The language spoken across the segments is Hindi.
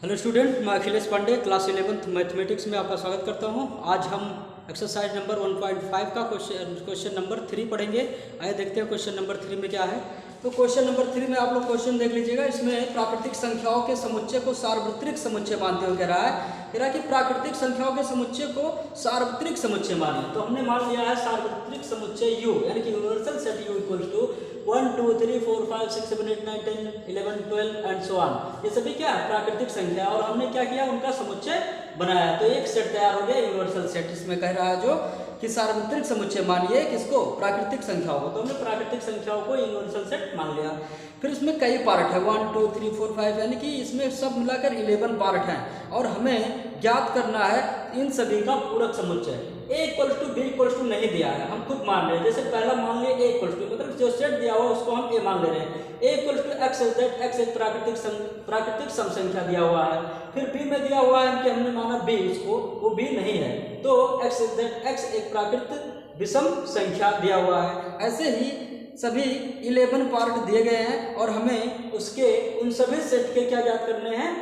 हेलो स्टूडेंट, मैं Akhilesh Pandey class 11th mathematics में आपका स्वागत करता हूं। आज हम एक्सरसाइज नंबर 1.5 का क्वेश्चन नंबर 3 पढ़ेंगे। आइए देखते हैं क्वेश्चन नंबर 3 में क्या है। तो क्वेश्चन नंबर 3 में आप लोग क्वेश्चन देख लीजिएगा। इसमें प्राकृतिक संख्याओं के समुच्चय को सार्वत्रिक समुच्चय मानते हुए कह रहा है कि प्राकृतिक संख्याओं के समुच्चय को सार्वत्रिक समुच्चय मानिए। तो हमने मान लिया है सार्वत्रिक समुच्चय U यानी कि universal set U equal to 1 2 3 4 5 6 7 8 9 10 11 12 and so on. ये सभी क्या है? प्राकृतिक संख्या। और हमने क्या किया? उनका समुच्चय बनाया। तो एक सेट तैयार हो गया, यूनिवर्सल सेट। इसमें कह रहा है जो कि सार्वत्रिक समुच्चय मानिए किसको? प्राकृतिक संख्याओं को। तो हमने प्राकृतिक संख्याओं को यूनिवर्सल सेट मान लिया। फिर इसमें कई पार्ट है, 1 2 3 4 5, यानी कि इसमें सब मिलाकर 11 पार्ट हैं। और हमें ज्ञात करना है इन सभी का पूरक समुच्चय। A equal to B equal to नहीं दिया है, हम खुद मान रहे हैं। जैसे पहला मान लिया A इक्वल टू, मतलब जो सेट दिया हुआ उसको हम A मान ले रहे हैं। A equal to X is that X एक प्राकृतिक सम संख्या दिया हुआ है। फिर B में दिया हुआ है कि हमने माना B, उसको वो B नहीं है, तो एक्स इज दैट एक्स एक प्राकृतिक विषम संख्या दिया हुआ है। ऐसे ही सभी 11 पार्ट दिए गए हैं और हमें उसके उन सभी सेट के क्या ज्ञात करने हैं?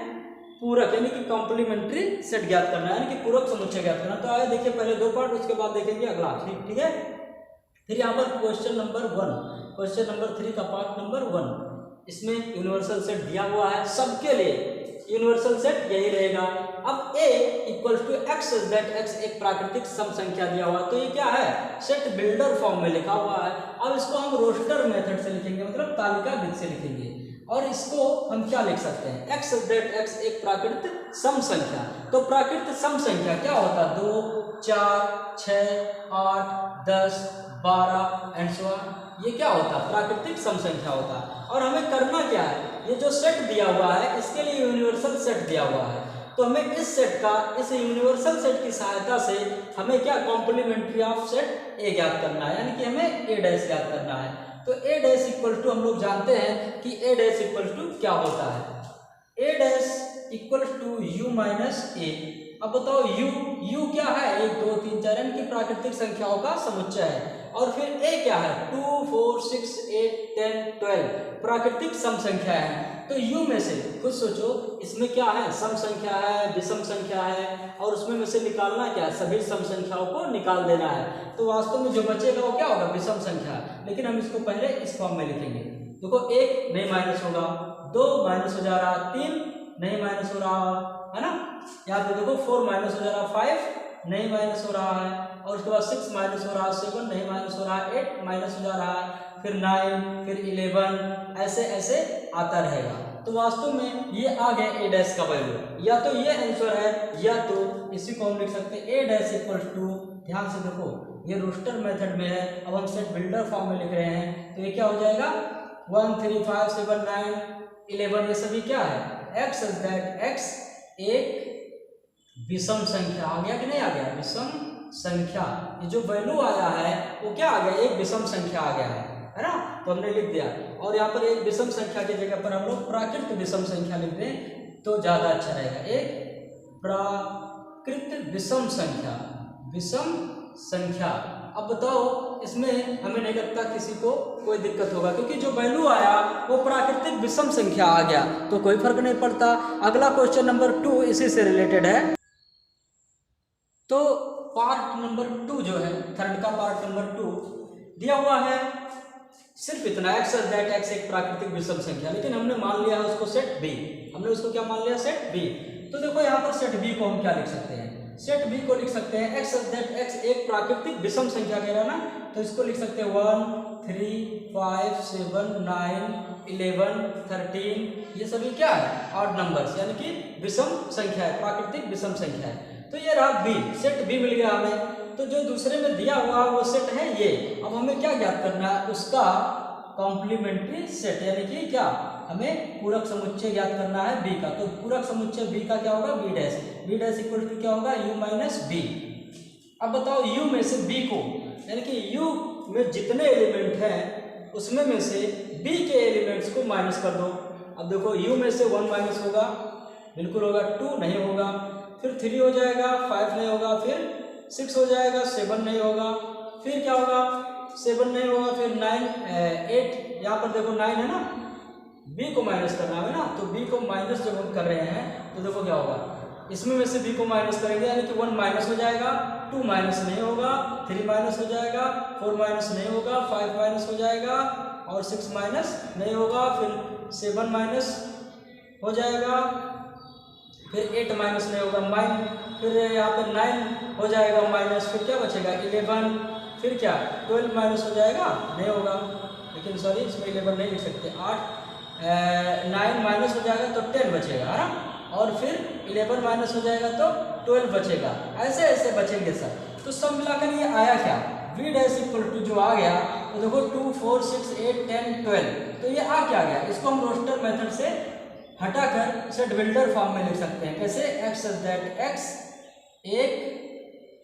पूरक यानी कि कॉम्प्लीमेंट्री सेट ज्ञात करना है, यानी कि पूरक समुच्चय ज्ञात करना। तो आइए देखिए पहले 2 पार्ट, उसके बाद देखेंगे अगला। ठीक है। फिर यहाँ पर क्वेश्चन नंबर 1, क्वेश्चन नंबर 3 का पार्ट नंबर 1, इसमें यूनिवर्सल सेट दिया हुआ है सबके लिए। यूनिवर्सल सेट यही रहेगा। अब A equal to X is that X एक प्राकृतिक सम संख्या दिया हुआ, तो ये क्या है? सेट बिल्डर फॉर्म में लिखा हुआ है। अब इसको हम रोस्टर मेथड से लिखेंगे, मतलब तालिका विधि से लिखेंगे। और इसको हम क्या लिख सकते हैं? एक्स इज दैट एक्स एक प्राकृतिक सम संख्या। तो प्राकृतिक सम संख्या क्या होता है? 2 4 6 8 10 12 एंड सो ऑन। ये क्या होता है? प्राकृतिक सम संख्या होता है। और हमें करना क्या है? ये जो सेट दिया हुआ है इसके लिए यूनिवर्सल सेट दिया हुआ है। तो हमें इस सेट का, इस यूनिवर्सल सेट की सहायता से हमें क्या? कॉम्प्लीमेंट्री ऑफ सेट ए ज्ञात करना है, यानी कि हमें ए डैश ज्ञात करना है। तो ए डैश इक्वल टू हम लोग जानते हैं कि ए डैश इक्वल टू क्या होता है? A dash equal to U minus A. अब बताओ यू क्या है? 1 2 3 4 यानी कि प्राकृतिक संख्याओं का समुच्चय है। और फिर ए क्या है? 2 4 6 8 10 12 प्राकृतिक सम संख्या है। तो यू में से खुद सोचो, इसमें क्या है? सम संख्या है, विषम संख्या है, और उसमें में से निकालना क्या है? सभी सम संख्याओं को निकाल देना है। तो वास्तव में जो बचेगा वो क्या होगा? विषम संख्या। लेकिन हम इसको पहले इस फॉर्म में लिखेंगे। देखो 1 नहीं माइनस होगा, 2 माइनस हो जा रहा, 3 नहीं माइनस हो रहा है ना। यहाँ पे देखो 4 माइनस हो जा रहा, 5 नहीं माइनस हो रहा है, और उसके बाद 6 माइनस हो रहा, 7 नहीं माइनस हो रहा, 8 माइनस हो जा रहा है, फिर 9, फिर 11, ऐसे ऐसे आता रहेगा। तो वास्तव में ये आ गया ए डैश का वैल्यू। या तो ये आंसर है, या तो इसी को हम लिख सकते हैं ए डैश इक्वल टू, ध्यान से देखो ये रोस्टर मेथड में है, अब हम सेट बिल्डर फॉर्म में लिख रहे हैं। तो ये क्या हो जाएगा? 1 3 5 7 9 11, ये सभी क्या है? एक्स इज दैट एक्स एक विषम संख्या। आ गया कि नहीं आ गया? विषम संख्या। ये जो वैल्यू आया है वो क्या आ गया? एक विषम संख्या आ गया है ना। तो हमने लिख दिया। और यहाँ पर एक विषम संख्या की जगह पर हम लोग प्राकृत विषम संख्या लिख दें तो ज्यादा अच्छा रहेगा। एक प्राकृत विषम संख्या, विषम संख्या। अब बताओ इसमें हमें नहीं लगता किसी को कोई दिक्कत होगा, क्योंकि जो वैल्यू आया वो प्राकृतिक विषम संख्या आ गया, तो कोई फर्क नहीं पड़ता। अगला क्वेश्चन नंबर 2 इसी से रिलेटेड है। तो पार्ट नंबर 2 जो है, थर्ड का पार्ट नंबर 2 दिया हुआ है सिर्फ इतना, एक्स इज दैट एक्स एक प्राकृतिक विषम संख्या। लेकिन हमने मान लिया है उसको सेट बी। हमने उसको क्या मान लिया? Set B. तो देखो यहाँ पर सेट बी को हम क्या लिख सकते हैं? सेट बी को लिख सकते हैं एक्स इज दैट एक्स एक प्राकृतिक विषम संख्या कह रहा ना, तो इसको लिख सकते हैं 1 3 5 7 9 11 13। ये सभी क्या है? ऑड नंबर्स, यानी कि विषम संख्या है, प्राकृतिक विषम संख्या है। तो ये रहा बी, सेट बी मिल गया हमें। तो जो दूसरे में दिया हुआ वो सेट है ये। अब हमें क्या ज्ञात करना है? उसका कॉम्प्लीमेंट्री सेट, यानी कि क्या? हमें पूरक समुच्चय ज्ञात करना है बी का। तो पूरक समुच्चय बी का क्या होगा? B dash. B dash equal to क्या होगा? U minus B. अब बताओ यू में से बी को, यानी कि यू में जितने एलिमेंट हैं उसमें में से बी के एलिमेंट्स को माइनस कर दो। अब देखो यू में से 1 माइनस होगा, बिल्कुल होगा, 2 नहीं होगा, फिर 3 हो जाएगा, 5 नहीं होगा, फिर 6 हो जाएगा, 7 नहीं होगा, फिर क्या होगा? 7 नहीं होगा, फिर 9 8, यहाँ पर देखो 9 है ना, बी को माइनस करना है ना, तो बी को माइनस जब हम कर रहे हैं तो देखो क्या होगा, इसमें में से बी को माइनस करेंगे यानी कि 1 माइनस हो जाएगा, 2 माइनस नहीं होगा, 3 माइनस हो जाएगा, 4 माइनस नहीं होगा, 5 माइनस हो जाएगा और 6 माइनस नहीं होगा, फिर 7 माइनस हो जाएगा, फिर 8 माइनस नहीं होगा, फिर यहाँ पे 9 हो जाएगा माइनस, फिर क्या बचेगा 11, फिर क्या 12 माइनस हो जाएगा, नहीं होगा, लेकिन सॉरी इसमें 11 नहीं लिख सकते, 9 माइनस हो जाएगा तो 10 बचेगा है ना, और फिर 11 माइनस हो जाएगा तो 12 बचेगा, ऐसे ऐसे बचेंगे सर। तो सब मिलाकर ये आया क्या, v डैश इक्वल टू जो आ गया तो देखो 2 4 6 8 10 12, तो ये आ क्या गया, इसको हम रोस्टर मेथड से हटाकर इसे डिविल्डर फॉर्म में लिख सकते हैं, कैसे, x सच दैट x एक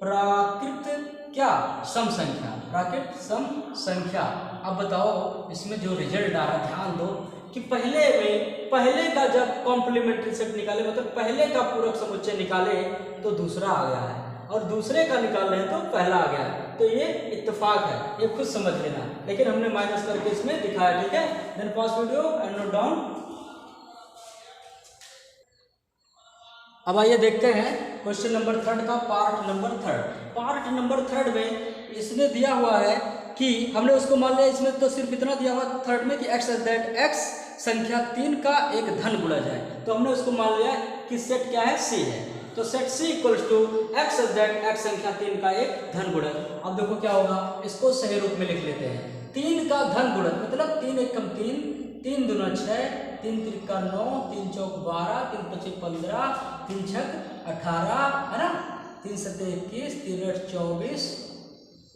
प्राकृत क्या सम संख्या, प्राकृत सम संख्या। अब बताओ इसमें जो रिजल्ट आ रहा है, ध्यान दो कि पहले का जब कॉम्प्लीमेंट्री सेट निकाले, मतलब पहले का पूरक समुच्चय निकाले तो दूसरा आ गया है, और दूसरे का निकाल रहे हैं तो पहला आ गया है, तो ये इत्तेफाक है, ये खुद समझ लेना, लेकिन हमने माइनस करके इसमें दिखाया, ठीक है। Then pause video and note down. अब आइए देखते हैं क्वेश्चन नंबर 3 का पार्ट नंबर 3। पार्ट नंबर 3 में इसने दिया हुआ है कि हमने उसको मान लिया, इसमें तो सिर्फ इतना दिया हुआ 3 में कि x दैट x संख्या 3 का एक धन गुणज है, तो हमने उसको मान लिया कि सेट क्या है, c है, तो set c equals to x that x संख्या 3 का एक धन गुणज। अब देखो क्या होगा, इसको सही रूप में लिख लेते हैं, 3 का धन गुणज मतलब 3 एकम 3, 3 दूना 6, 3 त्रिका 9, 3 चौक 12, 3 पच्चीस 15, 3 छक 18 है ना, 3 सत्ते 21, 3 आठ 24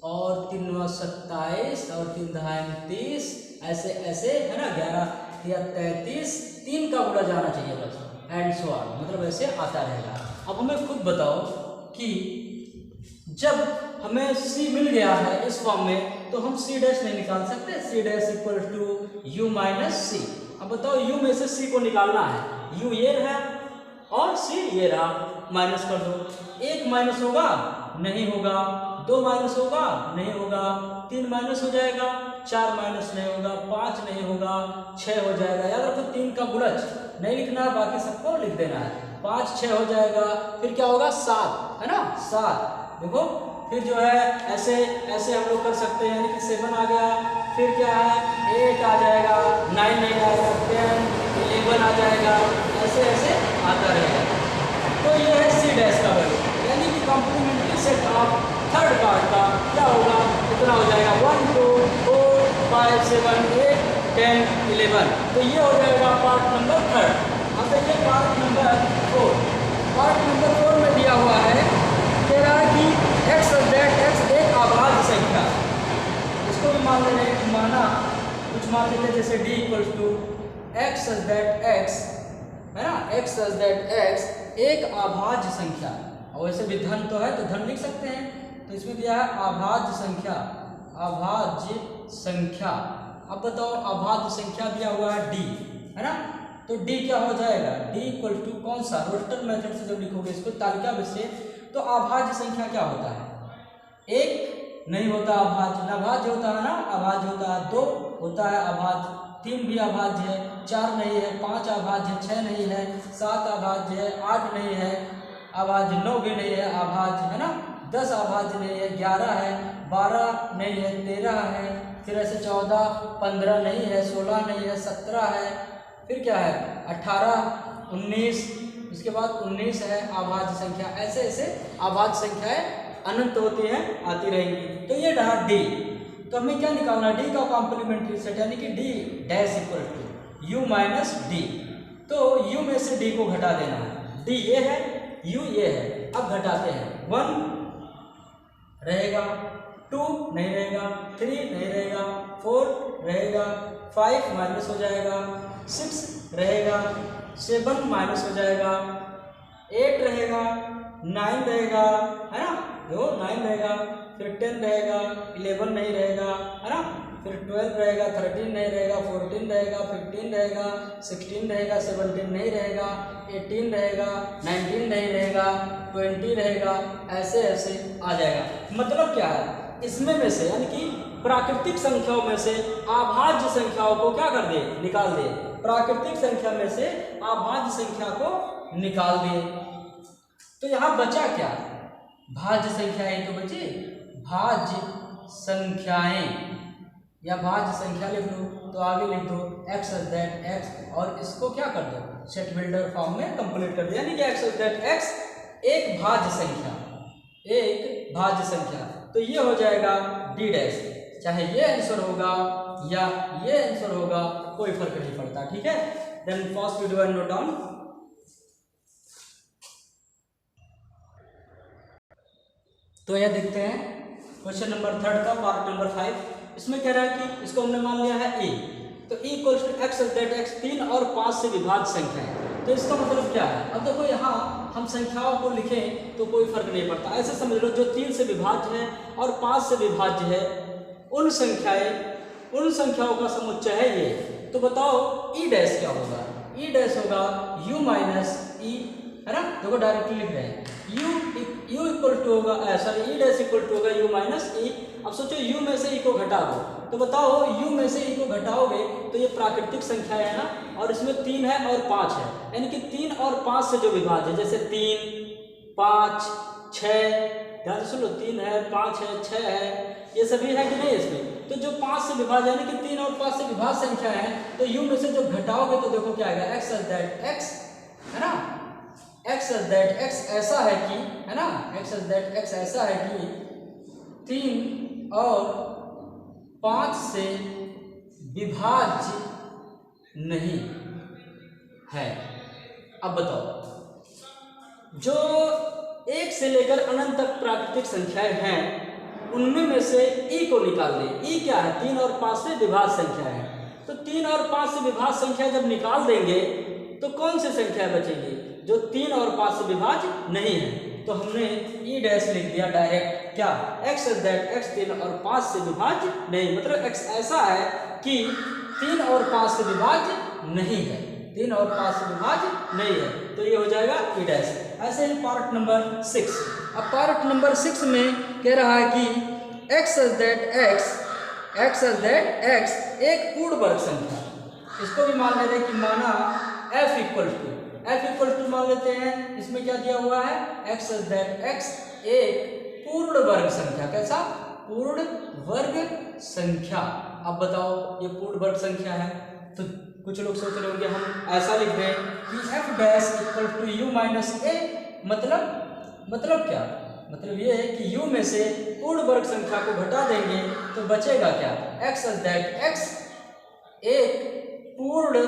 और 3 नौ 27 और 3 दहाई 30, ऐसे ऐसे है ना, 11 या 33, 3 का गुणा जाना चाहिए बस, एंड सो ऑन, मतलब ऐसे आता रहेगा। अब हमें खुद बताओ कि जब हमें c मिल गया है इस फॉर्म में तो हम c डैश नहीं निकाल सकते, c dash equal to u minus c। अब बताओ u में से c को निकालना है, u ये है और c ये रहा, माइनस कर दो, 1 माइनस होगा नहीं होगा, 2 माइनस होगा नहीं होगा, 3 माइनस हो जाएगा, 4 माइनस नहीं होगा, 5 नहीं होगा, 6 हो जाएगा, याद रखो 3 का गुणज नहीं लिखना है, बाकी सबको लिख देना है, 5 6 हो जाएगा, फिर क्या होगा 7 है ना, 7 देखो, फिर जो है ऐसे ऐसे हम लोग कर सकते हैं, यानी कि 7 आ गया, फिर क्या है 8 आ जाएगा, 9 नहीं आएगा, 10 11 आ जाएगा, ऐसे ऐसे आता रहेगा। तो ये है c डैश का वैल्यू, यानी कि complementary set of third part का क्या होगा, इतना हो जाएगा 1 2 4 5 7 8 10 11, तो ये हो जाएगा पार्ट नंबर 3। अब देखिए पार्ट नंबर 4, पार्ट नंबर 4 में दिया हुआ है, कह रहा है कि x दैट x एक अभाज्य संख्या, इसको भी मान ले रहे हैं, माना कुछ मान लेते हैं जैसे d equals to x that x है ना, x दैट x एक अभाज्य संख्या, और वैसे भी धन तो है तो धन लिख सकते हैं, तो इसमें दिया है अभाज्य संख्या, अभाज्य संख्या। अब बताओ अभाज्य संख्या दिया हुआ है d है ना, तो d क्या हो जाएगा, d इक्वल टू कौन सा, रोस्टर मेथड से जब लिखोगे इसको तालिका में से, तो अभाज्य संख्या क्या होता है, 1 नहीं होता अभाज्य, नभाज्य होता है ना, अभाज्य होता है, 2 होता है अभाज्य, 3 भी अभाज्य है, 4 नहीं है, 5 अभाज्य है, 6 नहीं है, 7 अभाज्य है, 8 नहीं है अभाज्य, 9 भी नहीं है अभाज्य है ना, 10 अभाज्य नहीं है, 11 है, 12 नहीं है, 13 है, फिर ऐसे 14 15 नहीं है, 16 नहीं है, 17 है, फिर क्या है 18 19, उसके बाद 19 है अभाज्य संख्या, ऐसे ऐसे अभाज्य संख्याएं अनंत होती हैं, आती रहेंगी। तो ये रहा d, तो हमें क्या निकालना, d का कॉम्प्लीमेंट्री सेट, यानी कि d dash equal to u minus d, तो u में से d को घटा देना है, d ये है u ये है, अब घटाते हैं, 1 रहेगा, 2 नहीं रहेगा, 3 नहीं रहेगा, 4 रहेगा, 5 माइनस हो जाएगा, 6 रहेगा, 7 माइनस हो जाएगा, 8 रहेगा, 9 रहेगा है ना, देखो 9 रहेगा, फिर 10 रहेगा, 11 नहीं रहेगा है ना, फिर 12 रहेगा, 13 नहीं रहेगा, 14 रहेगा, 15 रहेगा, 16 रहेगा, 17 नहीं रहेगा, 18 रहेगा, 19 नहीं रहेगा, 20 रहेगा, ऐसे ऐसे आ जाएगा। मतलब क्या है, इसमें में से यानी कि प्राकृतिक संख्याओं में से अभाज्य संख्याओं को क्या कर दे, निकाल दे, प्राकृतिक संख्या में से अभाज्य संख्या को निकाल दिए। तो यहाँ बचा क्या, भाज्य संख्याएं तो बची, भाज्य संख्याएं या भाज्य संख्या लिख लो, तो आगे लिख दो x इज दैट x और इसको क्या कर दो सेट बिल्डर फॉर्म में कंप्लीट कर दो, यानी कि x इज दैट x एक भाज्य संख्या, एक भाज्य संख्या। तो ये हो जाएगा d डैश, चाहे ये आंसर होगा या ये आंसर होगा कोई फर्क नहीं पड़ता, ठीक है। Then first video and note down. तो यह देखते हैं क्वेश्चन नंबर 3 का पार्ट नंबर 5। इसमें कह रहा है कि इसको हमने मान लिया है a, तो e equals to X is that x 3 और 5 से विभाज्य संख्या है। तो इसका मतलब क्या है, अब देखो यहाँ हम संख्याओं को लिखें तो कोई फर्क नहीं पड़ता, ऐसे समझ लो जो 3 से विभाज्य है और 5 से विभाज्य है उन संख्याओं का समुच्चय है ये। तो बताओ e डैश क्या होगा, e डैश होगा u माइनस e, है ना, देखो डायरेक्टली लिख रहे हैं u इक्वल टू होगा sorry e dash equal to होगा u माइनस e। अब सोचो u में से e को घटा दो, तो बताओ u में से e को घटाओगे तो ये प्राकृतिक संख्या है ना, और इसमें 3 है और 5 है, यानी कि 3 और 5 से जो विभाज्य है, जैसे 3, 5, 6, ध्यान से सुन लो, 3 है, 5 है, 6 है, ये सभी है कि नहीं इसमें। तो जो 5 से विभाज्य यानी कि 3 और 5 से विभाज्य संख्या है, तो u में से जो घटाओगे तो देखो क्या आएगा, x इज दैट x, है ना, x इज दैट x ऐसा है कि, है ना, x इज दैट x ऐसा है कि 3 और 5 से विभाज्य नहीं है। अब बताओ जो 1 से लेकर अनंत तक प्राकृतिक संख्याएं हैं उनमें में से e को निकाल दें। e क्या है, 3 और 5 से विभाज्य संख्या है। तो 3 और 5 से विभाज्य संख्या जब निकाल देंगे तो कौन सी संख्या बचेगी, जो 3 और 5 से विभाज्य नहीं है। तो हमने e डैश लिख दिया डायरेक्ट, क्या, x इज दैट x 3 और 5 से विभाज्य नहीं, मतलब x ऐसा है कि 3 और 5 से विभाज्य नहीं है, 3 और 5 से विभाज्य नहीं है, तो ये हो जाएगा e डैश। ऐसे ही पार्ट नंबर 6। अब पार्ट नंबर 6 में कह रहा है कि x इज दैट x एक पूर्ण वर्ग संख्या, इसको भी मान लेते हैं कि माना f इक्वल टू मान लेते हैं, इसमें क्या दिया हुआ है, x इज दैट x एक पूर्ण वर्ग संख्या, कैसा, पूर्ण वर्ग संख्या। अब बताओ ये पूर्ण वर्ग संख्या है, तो कुछ लोग सोच रहे होंगे हम ऐसा लिख रहे हैं कि f dash equal to u minus a, मतलब क्या, मतलब ये है कि u में से पूर्ण वर्ग संख्या को घटा देंगे तो बचेगा क्या, x इज दैट x एक पूर्ण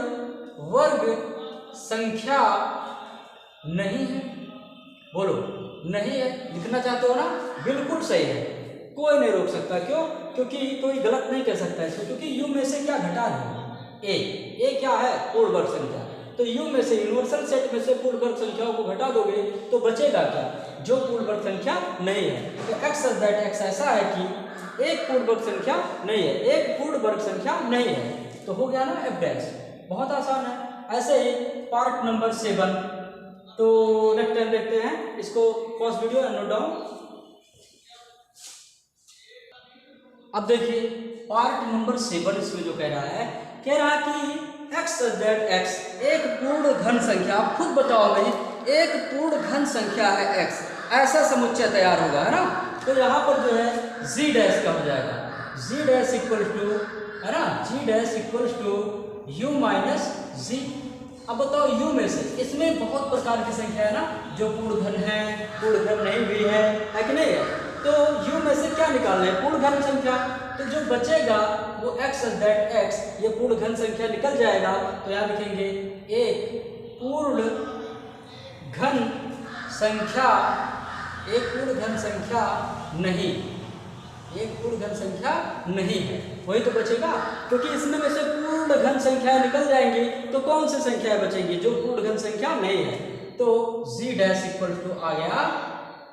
वर्ग संख्या नहीं है। बोलो नहीं है, लिखना चाहते हो ना, बिल्कुल सही है, कोई नहीं रोक सकता। क्यों, क्योंकि कोई गलत नहीं कह सकता इसको, क्योंकि u में से क्या घटा दें, a क्या है, पूर्ण वर्ग संख्या। तो u में से यूनिवर्सल सेट में से पूर्ण वर्ग संख्याओं को घटा दोगे तो बचेगा क्या, जो पूर्ण वर्ग संख्या नहीं है। तो x इज दैट x ऐसा है कि एक पूर्ण वर्ग संख्या नहीं है, एक पूर्ण वर्ग संख्या नहीं है, तो हो गया ना f डैश, बहुत आसान है। ऐसे ही पार्ट नंबर 7, तो नेक्स्ट टाइम देखते हैं इसको, first video and note down. अब देखिए पार्ट नंबर 7, इसमें जो कह रहा है कि x इज दैट x एक पूर्ण घन संख्या, आप खुद बताओ भाई, एक पूर्ण घन संख्या है x, ऐसा समुच्चय तैयार होगा, है ना। तो यहाँ पर जो है g डैश का हो जाएगा, g डैश इक्वल टू, है ना, g dash equal to u minus g। अब बताओ u में से, इसमें बहुत प्रकार की संख्या है ना, जो पूर्ण घन है, पूर्ण घन नहीं भी है कि नहीं है। तो u में से क्या निकालना है, पूर्ण घन संख्या, तो जो बचेगा वो x इज दैट x, ये पूर्ण घन संख्या निकल जाएगा। तो यहाँ लिखेंगे एक पूर्ण घन संख्या, एक पूर्ण घन संख्या नहीं, एक पूर्ण घन संख्या नहीं है, वही तो बचेगा, क्योंकि इसमें में से पूर्ण घन संख्या निकल जाएंगी तो कौन सी संख्या बचेंगी, जो पूर्ण घन संख्या नहीं है। तो g डैश इक्वल टू आ गया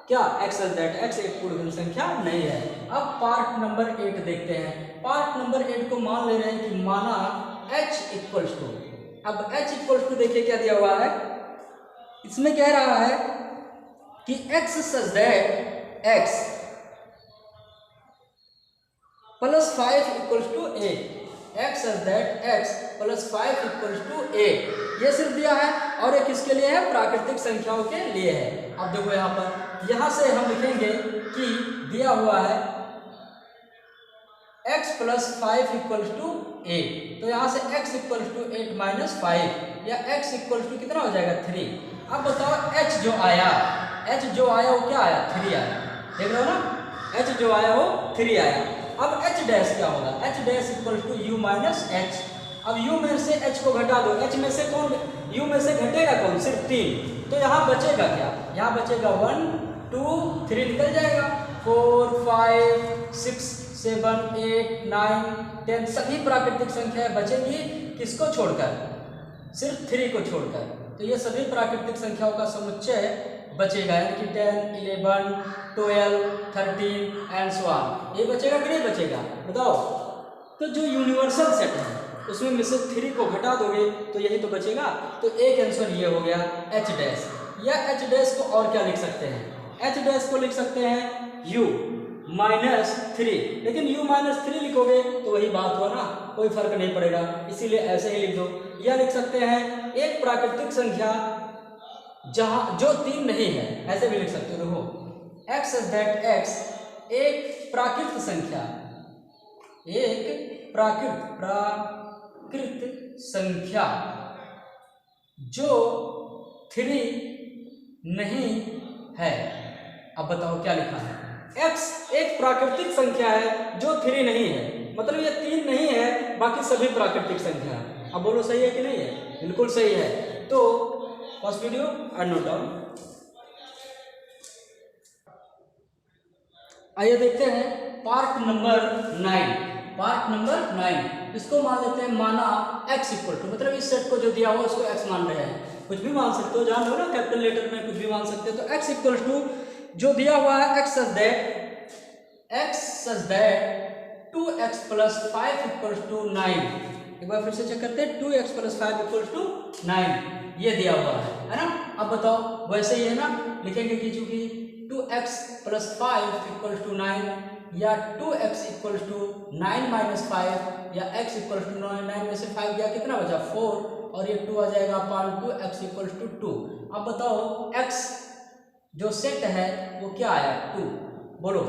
क्या, x इज दैट x एक पूर्ण घन संख्या नहीं है। अब पार्ट नंबर 8 देखते हैं। पार्ट नंबर 8 को मान ले रहे हैं कि माना h इक्वल टू, अब h इक्वल टू देखिए क्या दिया हुआ है, इसमें कह रहा है कि x such that x plus 5 equal to a, x such that x + 5 = 8, ये सिर्फ दिया है और एक किसके लिए है, प्राकृतिक संख्याओं के लिए है। अब देखो यहाँ पर, यहाँ से हम लिखेंगे कि दिया हुआ है x + 5 = 8, तो यहाँ से x = 8 - 5 या x = कितना हो जाएगा 3। अब बताओ h जो आया वो क्या आया, 3 आया, देख रहे हो ना, h जो आया वो 3 आया। अब h डैश क्या होगा, h डैश = u - h। अब u में से h को घटा दो, h में से कौन, u में से घटेगा कौन, सिर्फ 3, तो यहाँ बचेगा क्या, यहाँ बचेगा 1 2 3 निकल जाएगा, 4 5 6 7 8 9 10 सभी प्राकृतिक संख्याएं बचेंगी, किसको छोड़कर, सिर्फ 3 को छोड़कर। तो ये सभी प्राकृतिक संख्याओं का समुच्चय बचेगा, यानी कि 10 11 12 13 एंड सो ऑन। ये बचेगा कि नहीं बचेगा, बताओ। तो जो यूनिवर्सल सेट है उसमें में से 3 को घटा दोगे तो यही तो बचेगा। तो एक आंसर ये हो गया h डैश। या h डैश को और क्या लिख सकते हैं, h डैश को लिख सकते हैं u -3, लेकिन u -3 लिखोगे तो वही बात हुआ ना, कोई फर्क नहीं पड़ेगा, इसीलिए ऐसे ही लिख दो। या लिख सकते हैं एक प्राकृतिक संख्या जहां जो 3 नहीं है, ऐसे भी लिख सकते हो। देखो x such that x एक प्राकृत संख्या, एक प्राकृत संख्या जो 3 नहीं है। अब बताओ क्या लिखा है, x एक प्राकृतिक संख्या है जो 3 नहीं है, मतलब ये 3 नहीं है, बाकी सभी प्राकृतिक संख्या है। अब बोलो सही है कि नहीं है, बिल्कुल सही है। तो first video and note down. आइए देखते हैं पार्ट नंबर 9। इसको मान लेते हैं, माना x = मतलब इस सेट को जो दिया हुआ उसको x मान रहे हैं, कुछ भी मान सकते हो, जान लो ना, कैपिटल लेटर में कुछ भी मान सकते हो। तो x = जो दिया हुआ है x such that 2x + 5 = 9। एक बार फिर से चेक करते हैं, 2x + 5 = 9 ये दिया हुआ है ना। अब बताओ वैसे ही है ना, लिखेंगे कि चूंकि 2x + 5 = 9 या 2x = 9 - 5 या x = 9 में से 5 गया कितना बचा 4 और ये 2 आ जाएगा अपॉन 2x = 2। अब बताओ x जो सेट है वो क्या आया 2, बोलो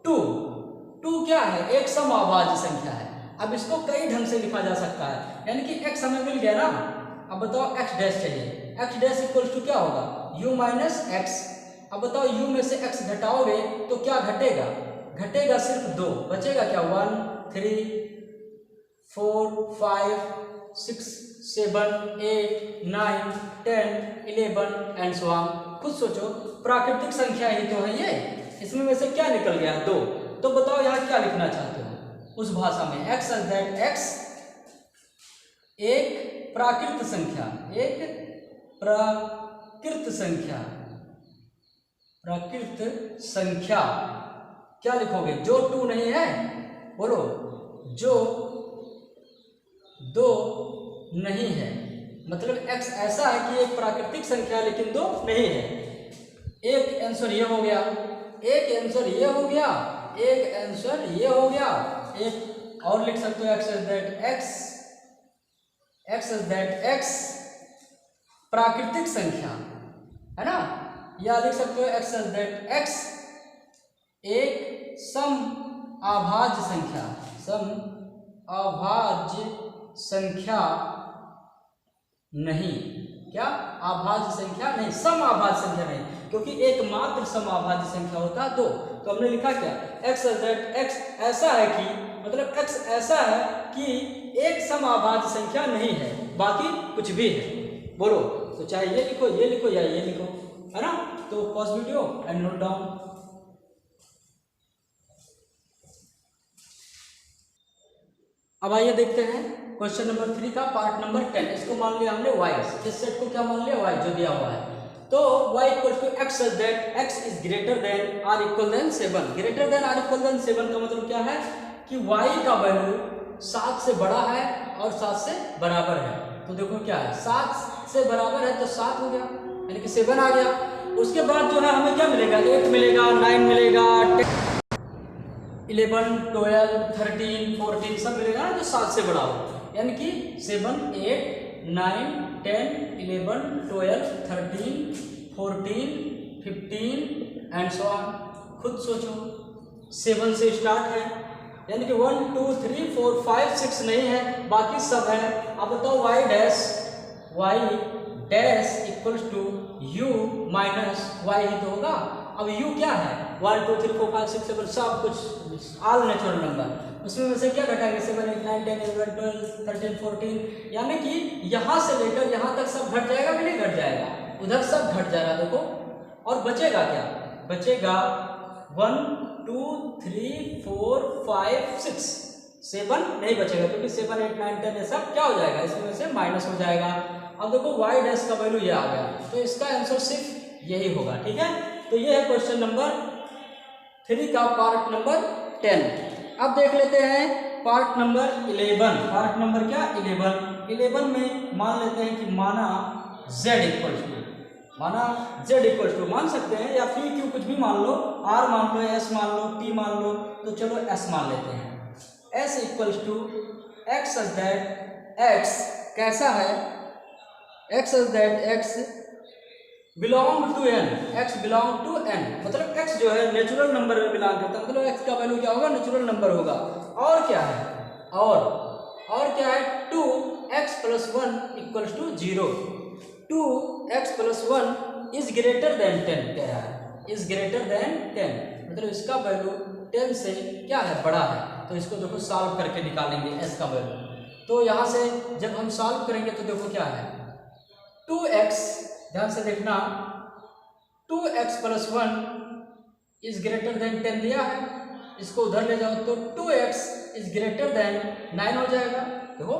2 क्या है, एक समअभाज्य संख्या है। अब इसको कई ढंग से लिखा जा सकता है, यानी कि x हमें मिल गया ना। अब बताओ x डैश चाहिए, x डैश = क्या होगा u - x। अब बताओ u में से x घटाओगे तो क्या घटेगा सिर्फ 2, बचेगा क्या 1 3 4 5 6 7 8 9 10 11 एंड सो ऑन। खुद सोचो, प्राकृतिक संख्या ही तो है ये, इसमें में से क्या निकल गया 2। तो बताओ यहाँ क्या लिखना चाहते हो उस भाषा में, x such that x एक प्राकृत संख्या क्या लिखोगे, जो 2 नहीं है, बोलो जो 2 नहीं है, मतलब x ऐसा है कि एक प्राकृतिक संख्या लेकिन 2 नहीं है। एक आंसर ये हो गया, एक आंसर ये हो गया, एक आंसर ये हो गया। एक और लिख सकते हो x such that x प्राकृतिक संख्या है ना, या लिख सकते हो x such that x एक समअभाज्य संख्या नहीं, क्या अभाज्य संख्या नहीं, समअभाज्य संख्या नहीं, क्योंकि एकमात्र समअभाज्य संख्या होता है 2। तो हमने लिखा क्या x such that x ऐसा है कि, मतलब x ऐसा है कि एक समअभाज्य संख्या नहीं है, बाकी कुछ भी है। बोलो, तो चाहे ये लिखो या ये लिखो, है ना। तो pause video and note down. अब आइए देखते हैं क्वेश्चन नंबर 3 का पार्ट नंबर 10। इसको मान लिया हमने y, इस सेट को क्या मान लिया y जो दिया हुआ है। तो y = x such that x is greater than or equal than 7। Greater than और इक्वल देन 7 का मतलब क्या है कि y का वैल्यू 7 से बड़ा है और 7 से बराबर है। तो देखो क्या है, 7 से बराबर है तो 7 हो गया, यानी कि 7 आ गया। उसके बाद जो है हमें क्या मिलेगा, 8 मिलेगा, 9 मिलेगा, 11, 12, 13, 14 सब मिलेगा ना जो 7 से बड़ा हो, यानी कि 7, 8, 9, 10, 11, 12, 13, 14, 15 एंड सो ऑन। खुद सोचो, 7 से स्टार्ट है, यानी कि 1, 2, 3, 4, 5, 6 नहीं है, बाकी सब है। अब बताओ y dash equals to u minus y ही तो होगा। अब u क्या है, 1, 2, 3, 4, 5, 6, 7 सब कुछ ऑल नेचुरल नंबर, उसमें में से क्या घटाएंगे 7, 8, 9, 10, 11, 12, 13, 14, यानी कि यहाँ से लेकर यहाँ तक सब घट जाएगा कि नहीं घट जाएगा, उधर सब घट जाएगा देखो। और बचेगा क्या, बचेगा 1, 2, 3, 4, 5, 6, 7 नहीं बचेगा क्योंकि 7, 8, 9, 10 ये सब क्या हो जाएगा, इसमें से माइनस हो जाएगा। अब देखो y डैश का वैल्यू ये आ गया, तो इसका आंसर सिर्फ यही होगा। ठीक है, तो ये है क्वेश्चन नंबर 3 का पार्ट नंबर 10। अब देख लेते हैं पार्ट नंबर 11। पार्ट नंबर क्या, 11 में मान लेते हैं कि माना z इक्वल्स टू मान सकते हैं या p q कुछ भी मान लो, r मान लो, s मान लो, t मान लो, तो चलो s मान लेते हैं। s equals to x such that x कैसा है, x such that x belong to n, x belong to n, मतलब x जो है नेचुरल नंबर में बिलोंग करता है, मतलब x का वैल्यू क्या होगा, नेचुरल नंबर होगा। और क्या है, और क्या है, 2x + 1 = 0, 2x + 1 is greater than 10 कह रहा है, इज ग्रेटर देन 10, मतलब इसका वैल्यू 10 से क्या है, बड़ा है। तो इसको देखो सॉल्व करके निकालेंगे s का वैल्यू। तो यहाँ से जब हम सॉल्व करेंगे तो देखो क्या है, 2x, ध्यान से देखना, 2x + 1 इज ग्रेटर देन 10 दिया है, इसको उधर ले जाओ तो 2x इज ग्रेटर देन 9 हो जाएगा। देखो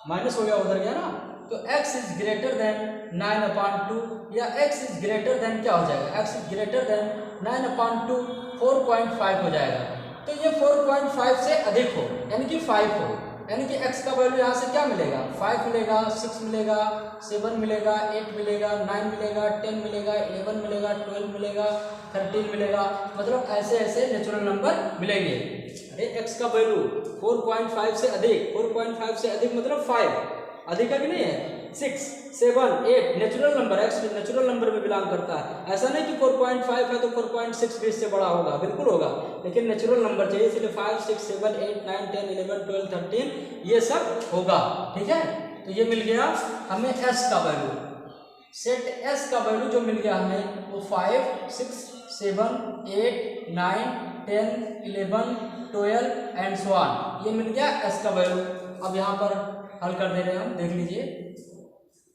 माइनस हो गया, उधर गया ना, तो x इज ग्रेटर देन 9/2, या x इज ग्रेटर देन क्या हो जाएगा, x इज ग्रेटर देन 9/2 4.5 हो जाएगा। तो ये 4.5 से अधिक हो, यानी कि 5 हो, यानी कि x का वैल्यू यहाँ से क्या मिलेगा, 5 मिलेगा, 6 मिलेगा, 7 मिलेगा, 8 मिलेगा, 9 मिलेगा, 10 मिलेगा, 11 मिलेगा, 12 मिलेगा, 13 मिलेगा, मतलब ऐसे ऐसे नेचुरल नंबर मिलेंगे। अरे x का वैल्यू 4.5 से अधिक, 4.5 से अधिक मतलब 5 अधिक है कि नहीं है, 6, 7, 8 natural number, x natural number में बिलोंग करता है। ऐसा नहीं कि 4.5 है तो 4.6 भी इससे बड़ा होगा, बिल्कुल होगा, लेकिन नेचुरल नंबर चाहिए, इसलिए 5, 6, 7, 8, 9, 10, 11, 12, 13 ये सब होगा। ठीक है, तो ये मिल गया हमें s का वैल्यू, सेट s का वैल्यू जो मिल गया हमें वो 5, 6, 7, 8, 9, 10, 11, 12 एंड सो ऑन, ये मिल गया s का वैल्यू। अब यहाँ पर हल कर दे रहे हैं हम, देख लीजिए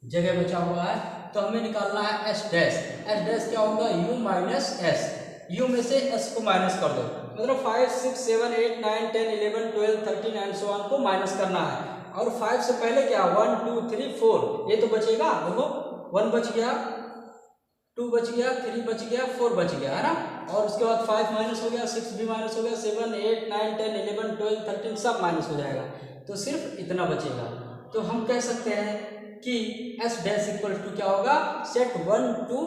जगह बचा हुआ है, तो हमें निकालना है s डैश। s डैश क्या होगा, u माइनस s, u में से s को माइनस कर दो, मतलब 5, 6, 7, 8, 9, 10, 11, 12, 13 एंड सो ऑन को माइनस करना है। और 5 से पहले क्या, 1, 2, 3, 4 ये तो बचेगा, देखो 1 बच गया, 2 बच गया, 3 बच गया, 4 बच गया, है ना। और उसके बाद 5 माइनस हो गया, 6 भी माइनस हो गया, 7, 8, 9, 10, 11, 12, 13 सब माइनस हो जाएगा, तो सिर्फ इतना बचेगा। तो हम कह सकते हैं कि s डैश इक्वल टू क्या होगा, सेट 1, 2,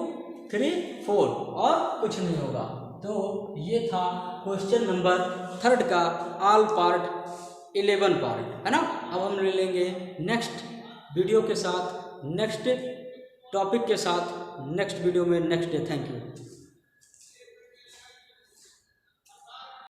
3, 4 और कुछ नहीं होगा। तो ये था क्वेश्चन नंबर 3 का ऑल पार्ट 11 पार्ट, है ना। अब हम ले लेंगे नेक्स्ट वीडियो के साथ, नेक्स्ट टॉपिक के साथ, नेक्स्ट वीडियो में नेक्स्ट डे। Thank you.